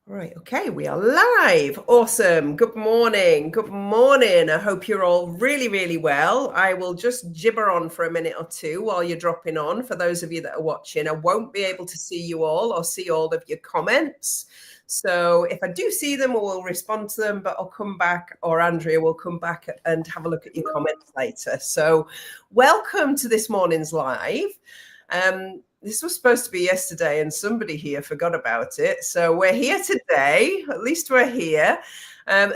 Right, okay, we are live. Awesome. Good morning. Good morning. I hope you're all really, really well. I will just gibber on for a minute or two while you're dropping on. For those of you that are watching, I won't be able to see you all or see all of your comments. So if I do see them, I will respond to them, but I'll come back, or Andrea will come back and have a look at your comments later. So welcome to this morning's live. This was supposed to be yesterday and somebody here forgot about it. So we're here today, at least we're here.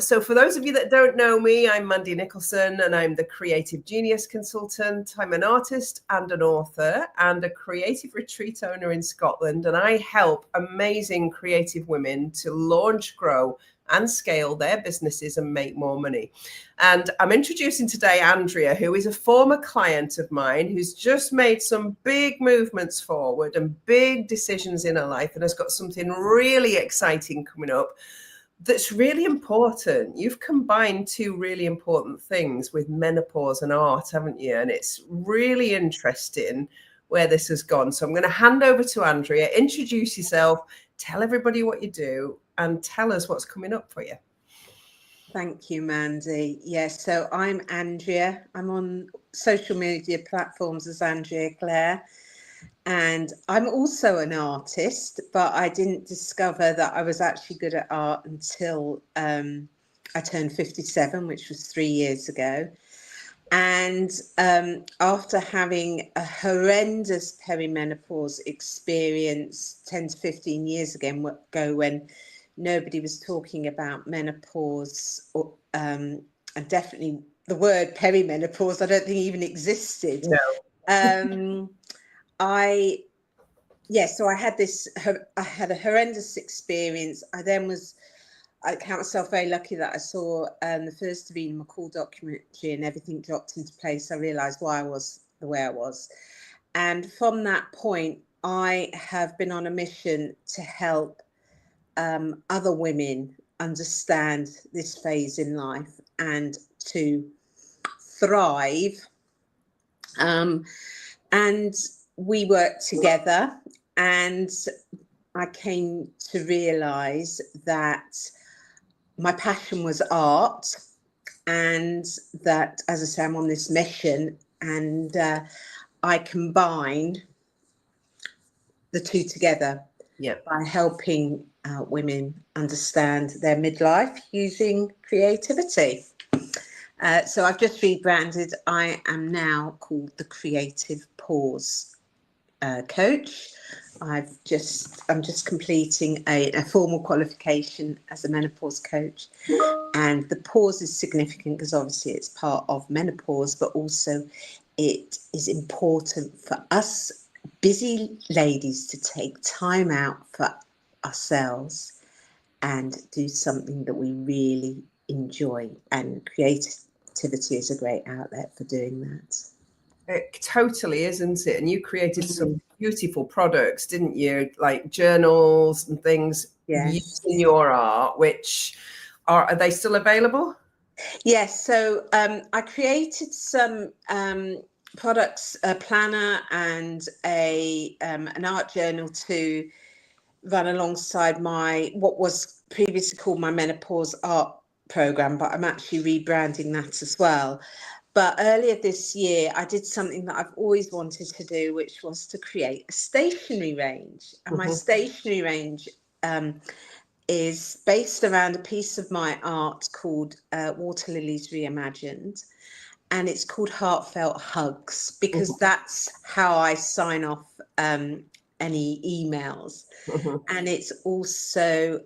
So for those of you that don't know me, I'm Mandy Nicholson and I'm the Creative Genius Consultant. I'm an artist and an author and a creative retreat owner in Scotland. And I help amazing creative women to launch, grow, and scale their businesses and make more money. And I'm introducing today Andrea, who is a former client of mine who's just made some big movements forward and big decisions in her life and has got something really exciting coming up that's really important. You've combined two really important things with menopause and art, haven't you? And it's really interesting where this has gone. So I'm going to hand over to Andrea, introduce yourself, tell everybody what you do, and tell us what's coming up for you. Thank you, Mandy. Yes, so I'm Andrea. I'm on social media platforms as Andrea Clare. And I'm also an artist, but I didn't discover that I was actually good at art until I turned 57, which was 3 years ago. And after having a horrendous perimenopause experience 10 to 15 years ago, when nobody was talking about menopause, and definitely the word perimenopause, I don't think even existed. No. So I had a horrendous experience. I count myself very lucky that I saw the first Davina McCall documentary and everything dropped into place. I realised why I was the way I was. And from that point, I have been on a mission to help other women understand this phase in life and to thrive. And we worked together, and I came to realise that my passion was art, and that, as I say, I'm on this mission, and I combine the two together by helping women understand their midlife using creativity. So I've just rebranded. I am now called the Creative Pause Coach. I'm just completing a formal qualification as a menopause coach, and the pause is significant because obviously it's part of menopause, but also it is important for us busy ladies to take time out for ourselves and do something that we really enjoy, and creativity is a great outlet for doing that. It totally, isn't it? And you created some beautiful products, didn't you? Like journals and things using your art, which are they still available? Yes. So I created some products, a planner and an art journal to run alongside what was previously called my menopause art program, but I'm actually rebranding that as well. But earlier this year, I did something that I've always wanted to do, which was to create a stationery range. And my stationery range is based around a piece of my art called Water Lilies Reimagined. And it's called Heartfelt Hugs, because that's how I sign off any emails. And it's also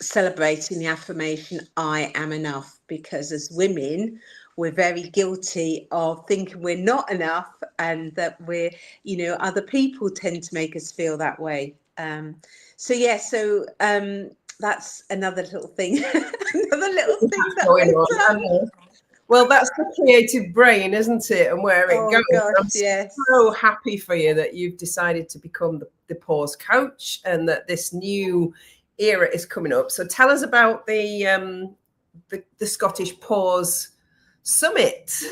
celebrating the affirmation, I am enough, because as women, we're very guilty of thinking we're not enough, and that other people tend to make us feel that way. So that's another little thing. Well, that's the creative brain, isn't it? And where it goes. Gosh, I'm so happy for you that you've decided to become the pause coach and that this new era is coming up. So tell us about the Scottish Pause Summit.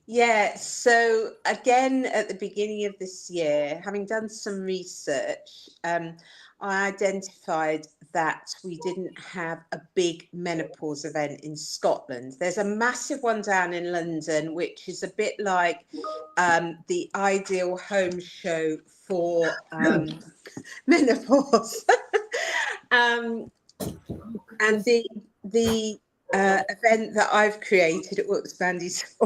Yeah, so again, at the beginning of this year, having done some research, I identified that we didn't have a big menopause event in Scotland. There's a massive one down in London, which is a bit like the ideal home show for menopause. And the event that I've created, whoops, Mandy's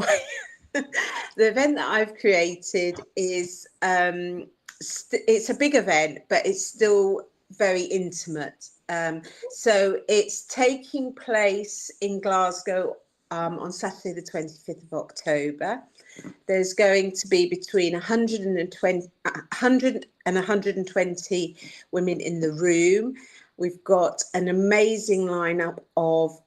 the event that I've created is it's a big event, but it's still very intimate. So it's taking place in Glasgow on Saturday, the 25th of October. There's going to be between 100 and 120 women in the room. We've got an amazing lineup of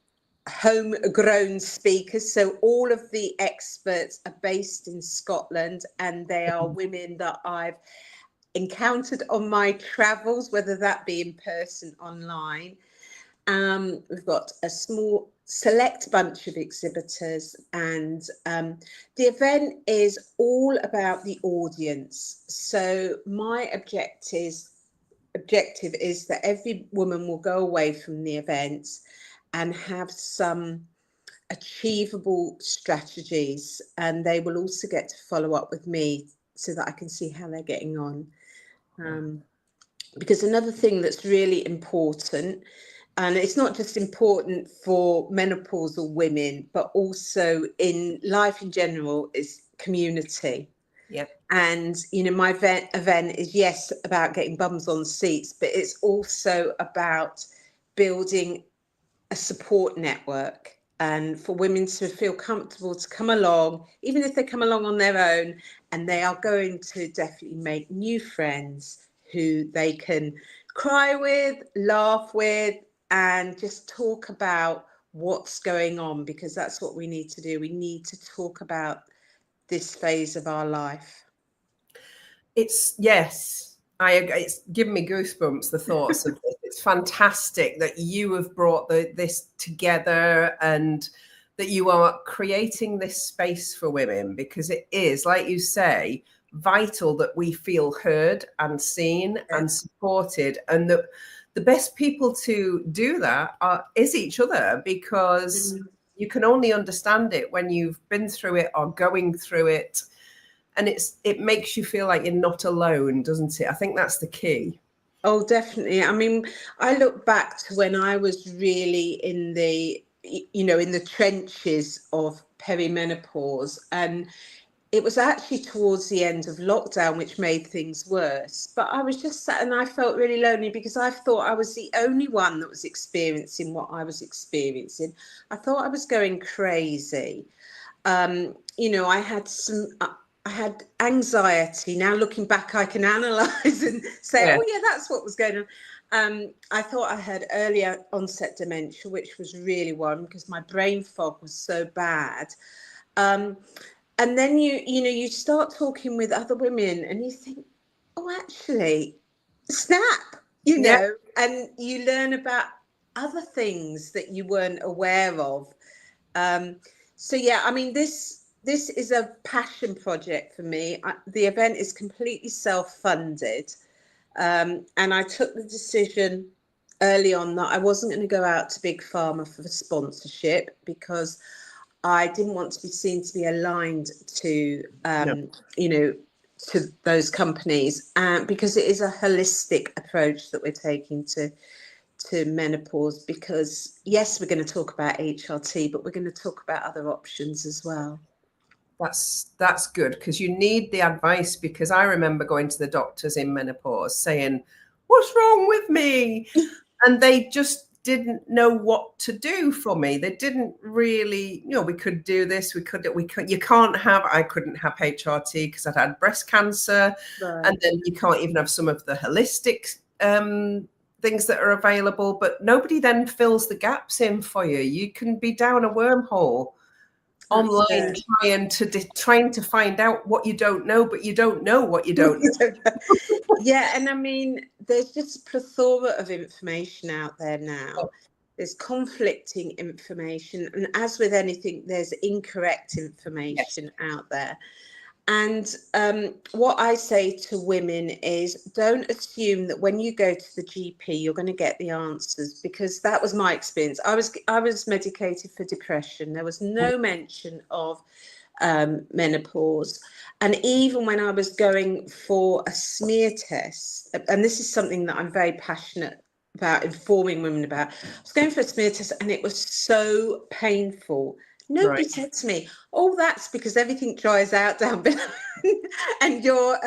homegrown speakers. So all of the experts are based in Scotland, and they are women that I've encountered on my travels, whether that be in person, online. We've got a small select bunch of exhibitors, and the event is all about the audience. So my objective is that every woman will go away from the event and have some achievable strategies, and they will also get to follow up with me so that I can see how they're getting on. Because another thing that's really important, and it's not just important for menopausal women, but also in life in general, is community. Yeah. And, you know, my event is, yes, about getting bums on seats, but it's also about building a support network, and for women to feel comfortable to come along, even if they come along on their own, and they are going to definitely make new friends who they can cry with, laugh with, and just talk about what's going on, because that's what we need to do. We need to talk about this phase of our life. It's it's given me goosebumps, the thoughts of this. It's fantastic that you have brought this together, and that you are creating this space for women, because it is, like you say, vital that we feel heard and seen and supported, and that the best people to do that is each other, because you can only understand it when you've been through it or going through it. And it makes you feel like you're not alone, doesn't it? I think that's the key. Oh, definitely. I mean, I look back to when I was really in the, you know, in the trenches of perimenopause, and it was actually towards the end of lockdown, which made things worse. But I was just sat and I felt really lonely, because I thought I was the only one that was experiencing what I was experiencing. I thought I was going crazy. You know, I had anxiety. Now looking back, I can analyse and say, Yeah. oh yeah, that's what was going on. I thought I had earlier onset dementia, which was really one, because my brain fog was so bad. And then you start talking with other women, and you think, oh, actually, snap, Yeah. and you learn about other things that you weren't aware of. So yeah, I mean, this is a passion project for me. The event is completely self-funded, and I took the decision early on that I wasn't going to go out to Big Pharma for the sponsorship, because I didn't want to be seen to be aligned to, No. to those companies, because it is a holistic approach that we're taking to menopause. Because yes, we're going to talk about HRT, but we're going to talk about other options as well. That's good, because you need the advice, because I remember going to the doctors in menopause saying, what's wrong with me? And they just didn't know what to do for me. They didn't really, we could do this, we could, I couldn't have HRT because I'd had breast cancer. Right. And then you can't even have some of the holistic things that are available, but nobody then fills the gaps in for you. You can be down a wormhole online trying to find out what you don't know, but you don't know what you don't know. Yeah, and I mean, there's just a plethora of information out there now. There's conflicting information, and as with anything, there's incorrect information out there. And what I say to women is, don't assume that when you go to the GP, you're going to get the answers, because that was my experience. I was medicated for depression. There was no mention of menopause. And even when I was going for a smear test, and this is something that I'm very passionate about informing women about, I was going for a smear test and it was so painful. Nobody said to me, oh, that's because everything dries out down below and you're,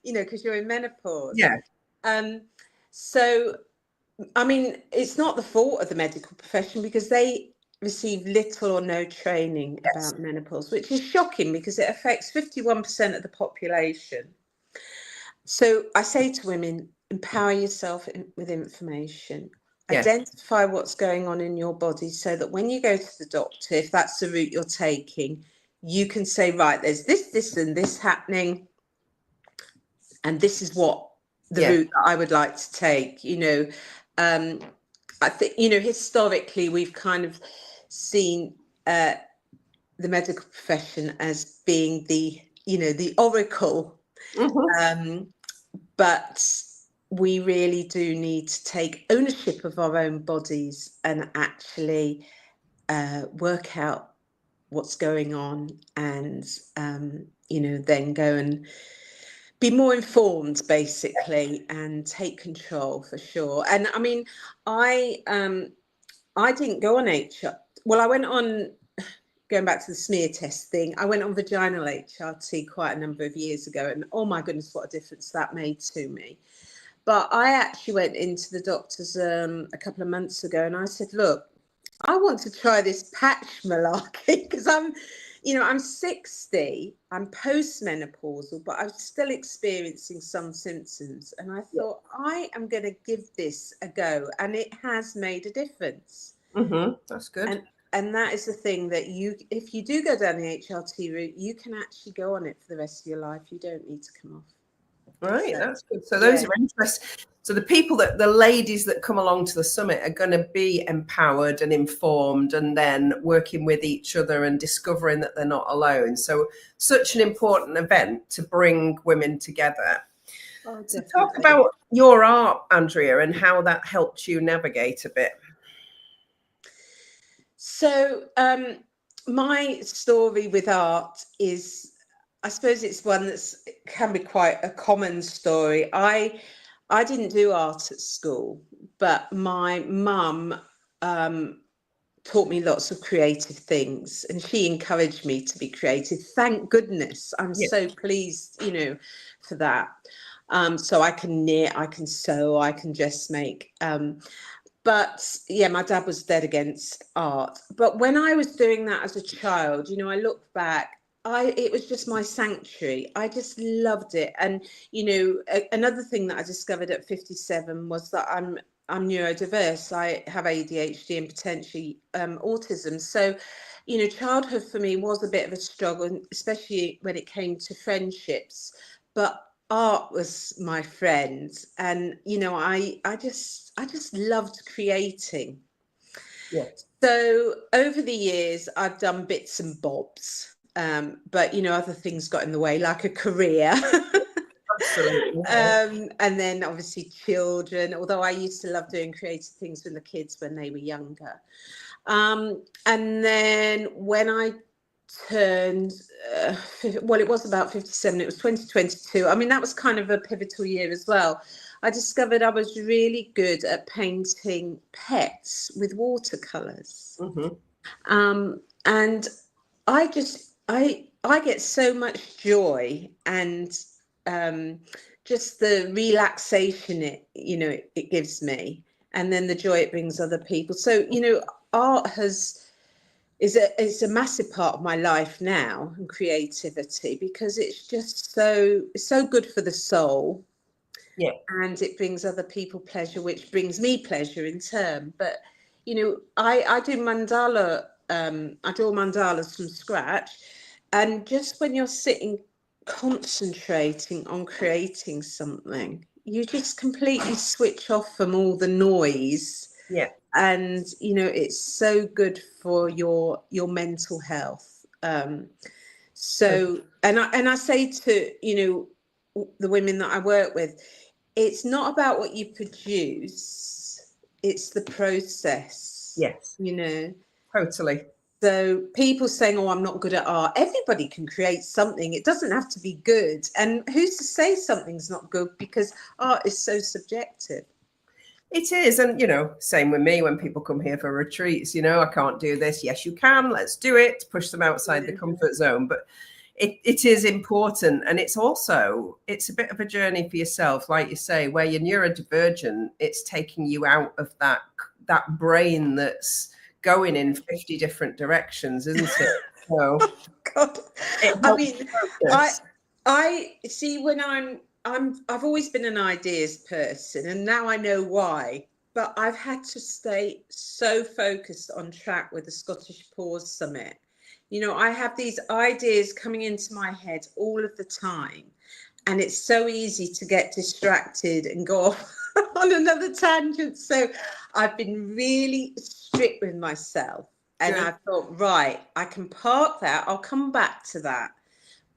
because you're in menopause. Yeah. So, I mean, it's not the fault of the medical profession, because they receive little or no training about menopause, which is shocking because it affects 51% of the population. So I say to women, empower yourself with information. Identify what's going on in your body, so that when you go to the doctor, if that's the route you're taking, you can say, right, there's this, and this happening, and this is what the route that I would like to take. I think, historically, we've kind of seen the medical profession as being the oracle. But we really do need to take ownership of our own bodies and actually work out what's going on, and then go and be more informed, basically, and take control, for sure. And I mean, I didn't go on HR. Well, I went on, going back to the smear test thing, I went on vaginal HRT quite a number of years ago, and oh my goodness, what a difference that made to me. But I actually went into the doctors a couple of months ago, and I said, look, I want to try this patch malarkey, because I'm 60, I'm postmenopausal, but I'm still experiencing some symptoms. And I thought, I am going to give this a go. And it has made a difference. That's good. And that is the thing, that if you do go down the HRT route, you can actually go on it for the rest of your life. You don't need to come off. Right, that's good. So those are interesting. So the ladies that come along to the summit are going to be empowered and informed, and then working with each other and discovering that they're not alone. So such an important event to bring women together. So talk about your art, Andrea, and how that helped you navigate a bit. So my story with art is, I suppose it's one that can be quite a common story. I didn't do art at school, but my mum taught me lots of creative things, and she encouraged me to be creative. Thank goodness. I'm so pleased, for that. So I can knit, I can sew, I can dressmake. But yeah, my dad was dead against art. But when I was doing that as a child, I look back, it was just my sanctuary. I just loved it. And, another thing that I discovered at 57 was that I'm neurodiverse. I have ADHD and potentially autism. So, childhood for me was a bit of a struggle, especially when it came to friendships. But art was my friend, and I just loved creating. So over the years I've done bits and bobs, but other things got in the way, like a career. Absolutely. And then obviously children, although I used to love doing creative things with the kids when they were younger. And then when I turned, it was about 57, it was 2022. I mean, that was kind of a pivotal year as well. I discovered I was really good at painting pets with watercolors. And I get so much joy, and just the relaxation it gives me, and then the joy it brings other people. So art is a massive part of my life now, and creativity, because it's just so good for the soul. And it brings other people pleasure, which brings me pleasure in turn. But I do mandala. I draw mandalas from scratch, and just when you're sitting concentrating on creating something, you just completely switch off from all the noise. And it's so good for your mental health. So, and I say to, the women that I work with, it's not about what you produce, it's the process. Yes, totally. So people saying, oh, I'm not good at art. Everybody can create something. It doesn't have to be good. And who's to say something's not good, because art is so subjective. It is. And, same with me when people come here for retreats, I can't do this. Yes, you can. Let's do it. Push them outside the comfort zone. But it is important. And it's a bit of a journey for yourself. Like you say, where you're neurodivergent, it's taking you out of that brain that's going in 50 different directions, isn't it? So God, I mean, I see when I've always been an ideas person, and now I know why. But I've had to stay so focused on track with the Scottish Pause Summit. I have these ideas coming into my head all of the time, and it's so easy to get distracted and go off on another tangent. So I've been really strict with myself, and I thought, right, I can park that. I'll come back to that.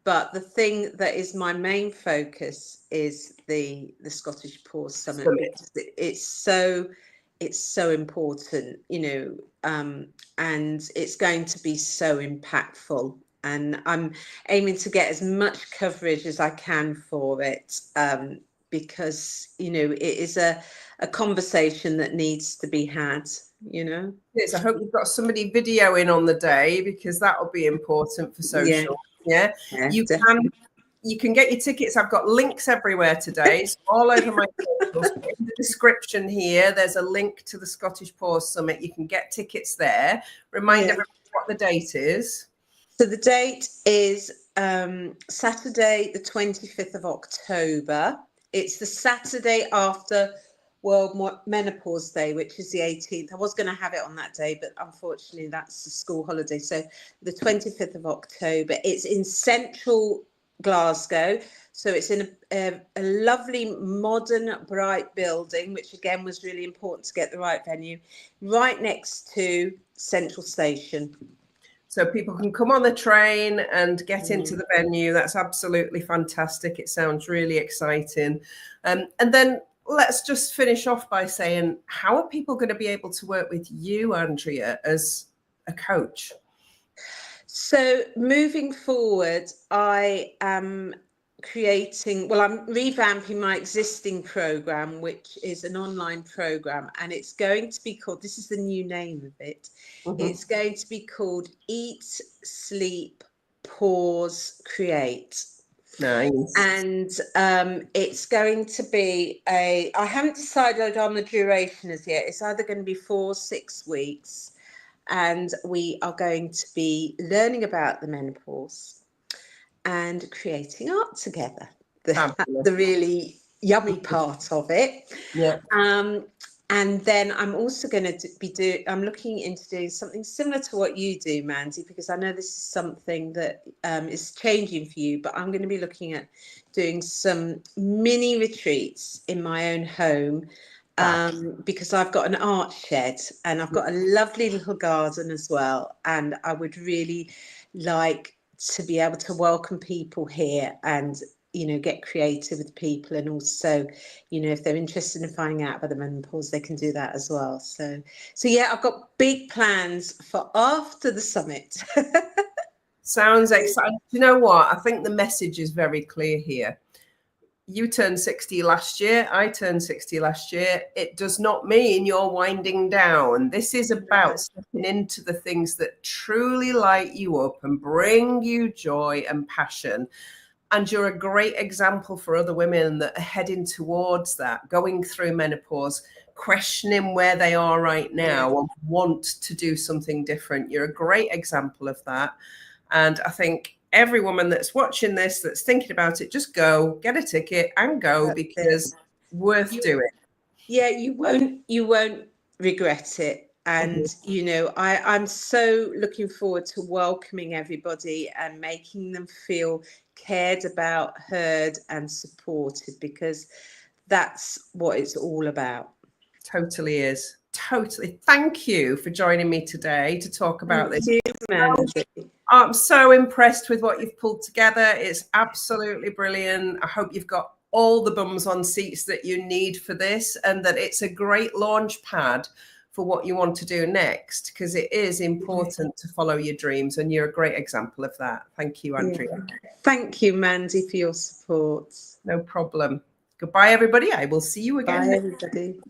But the thing that is my main focus is the Scottish Pause Summit. It's so important, and it's going to be so impactful. And I'm aiming to get as much coverage as I can for it, because it is a conversation that needs to be had. Yes, I hope you've got somebody videoing on the day, because that will be important for social. Yeah. You can get your tickets. I've got links everywhere today, so all over my socials. In the description here, there's a link to the Scottish Pause Summit. You can get tickets there. Remind everybody what the date is. So the date is Saturday, the 25th of October. It's the Saturday after World Menopause Day, which is the 18th. I was going to have it on that day, but unfortunately that's the school holiday. So the 25th of October. It's in central Glasgow. So it's in a lovely, modern, bright building, which again was really important to get the right venue, right next to Central Station. So people can come on the train and get into the venue. That's absolutely fantastic. It sounds really exciting. And then let's just finish off by saying, how are people going to be able to work with you, Andrea, as a coach? So moving forward, I am I'm revamping my existing program, which is an online program, and it's going to be called, this is the new name of it. It's going to be called Eat, Sleep, Pause, Create. Nice. And it's going to be I haven't decided on the duration as yet. It's either going to be 4 or 6 weeks. And we are going to be learning about the menopause and creating art together. The really yummy part of it. Yeah. And then I'm also going to I'm looking into doing something similar to what you do, Mandy, because I know this is something that is changing for you, but I'm going to be looking at doing some mini retreats in my own home, because I've got an art shed and I've got a lovely little garden as well. And I would really like to be able to welcome people here and get creative with people, and also, if they're interested in finding out about the menopause, they can do that as well. So yeah, I've got big plans for after the summit. Sounds exciting. You know what? I think the message is very clear here. You turned 60 last year. I turned 60 last year. It does not mean you're winding down. This is about stepping into the things that truly light you up and bring you joy and passion. And you're a great example for other women that are heading towards that, going through menopause, questioning where they are right now and want to do something different. You're a great example of that. And I think every woman that's watching this, that's thinking about it, just go, get a ticket and go, because worth doing. Yeah, you won't regret it. And, I'm so looking forward to welcoming everybody and making them feel cared about, heard and supported, because that's what it's all about. Totally is. totally. Thank you for joining me today to talk about this. Thank you, Mandy. I'm so impressed with what you've pulled together. It's absolutely brilliant. I hope you've got all the bums on seats that you need for this, and that it's a great launch pad for what you want to do next, because it is important to follow your dreams, and you're a great example of that. Thank you, Andrea. Yeah. Thank you, Mandy, for your support. No problem. Goodbye, everybody. I will see you again. Bye, everybody.